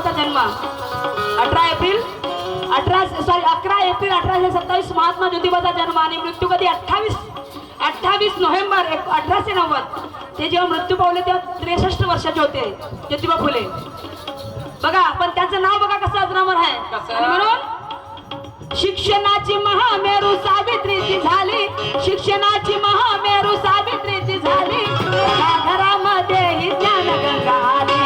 ज्योतिबाचा जन्म 11 एप्रिल 1827 महात्मा ज्योतिबाचा जन्म आणि मृत्यू कधी 28 नोव्हेंबर 1890. ते जेव्हा मृत्यू पावले तेव्हा 63 वर्षाचे होते ज्योतिबा फुले. बघा पण त्यांचं नाव बघा कसं अजरामर आहे. म्हणून शिक्षणाची महामेरू सावित्रीची झाली, शिक्षणाची महामेरू सावित्रीची झाली, घरामध्ये ही ज्ञानगंगा आली.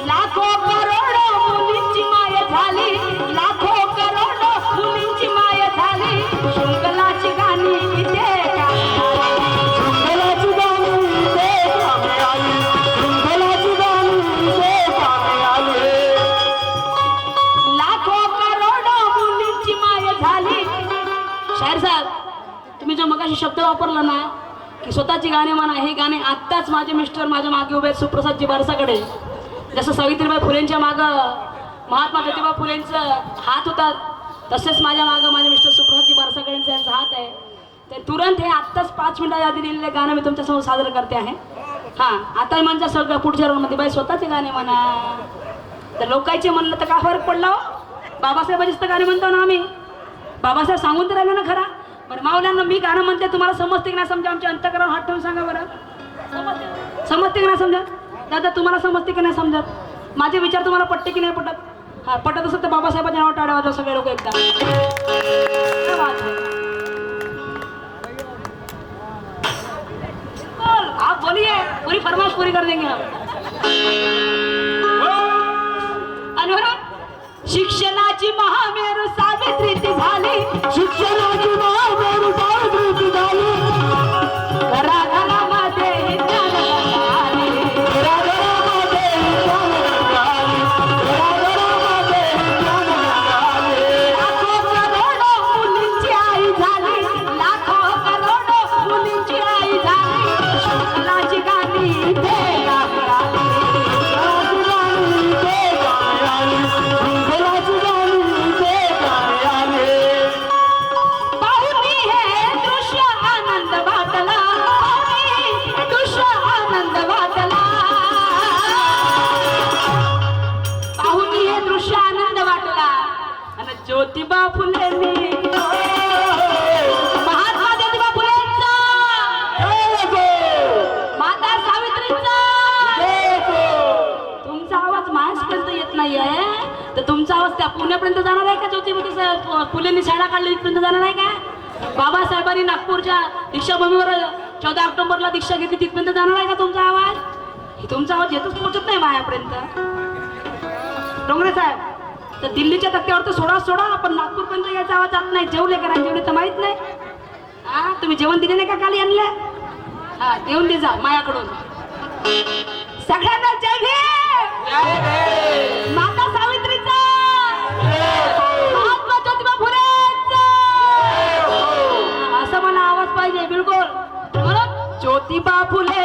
लाखो करोडो मुलींची माय झाली, लाखो करोडो मुलींची माय झाली, शृंखलाची गाणी इथे तुम्ही जो मगाशी शब्द वापरला ना की स्वतःची गाणे म्हणा, हे गाणे आत्ताच माझे मिस्टर माझ्या मागे उभे आहेत सुप्रसादजी बारसाकडे. जसं सावित्रीबाई फुलेंच्या मागं महात्मा ज्योतिबा फुलेंचं हात होता तसेच माझ्या मागं माझे मिस्टर सुप्रसादजी बारसाकडे यांचा हात आहे. ते तुरंत हे आत्ताच 5 मिनिटाच्या आधी दिलेले गाणं मी तुमच्यासमोर सादर करते आहे. हां आता म्हणजे सगळं पुढच्या राऊंडमध्ये बाई स्वतःचे गाणे म्हणा तर लोकांचे म्हणलं तर काय फरक पडला हो. बाबासाहेबांचीच तर गाणे म्हणतो ना आम्ही. बाबासाहेब सांगून तर राहिलो ना खरा. बरं मावल्यांना मी गाणं म्हणते तुम्हाला समजते की नाही समजा. आमच्या अंतकरावर हात ठेवून सांगा बरं समजते की नाही समजत. दादा तुम्हाला समजते की नाही समजत. माझे विचार तुम्हाला पटते की नाही पटत. हा पटत असत तर बाबासाहेबांच्या नाव टाळ्या वाजवा सगळे लोक एकदा. आप बोलिए पूरी फरमाइश पूरी कर देंगे हम. शिक्षणाची महामेरू सावित्रीची झाली, शिक्षणाची महामेरू सावित्रीची झाली, घराघरामध्ये ही ज्ञानगंगा आली, घराघरामध्ये ही ज्ञानगंगा आली, घराघरामध्ये ही ज्ञानगंगा आली. लाखो करोडो मुलींची आई झाली, लाखो करोडो मुलींची आई झाली, शृंखलाची गाणी इथे गाणी आली. ज्योतिबा फुलेंनी महात्मा ज्योतिबा फुलेंचा माता सावित्रीचा. तुमचा आवाज माझ्यापर्यंत येत नाहीये तर तुमचा आवाज त्या पुण्यापर्यंत जाणार आहे का. ज्योतिबा फुलेंनी शाळा काढली तिथपर्यंत जाणार आहे का. बाबासाहेबांनी नागपूरच्या दीक्षाभूमीवर 14 ऑक्टोबरला दीक्षा घेतली तिथपर्यंत जाणार आहे का तुमचा आवाज. तुमचा आवाज येतच पोहोचत नाही माझ्यापर्यंत. डोंगरे साहेब तर दिल्लीच्या तक्त्यावर तर सोडा आपण नागपूरपर्यंत यायचा आवाज जात नाही. जेवले का नाही जेवले तर माहित नाही. हा तुम्ही जेवण दिले नाही का काली आणलं. हा देऊन दे जा मायाकडून. सगळ्यांना जय भीम. माता सावित्रीचा, महात्मा ज्योतिबा फुलेंचा. असं मला आवाज पाहिजे बिलकुल. ज्योतिबा फुले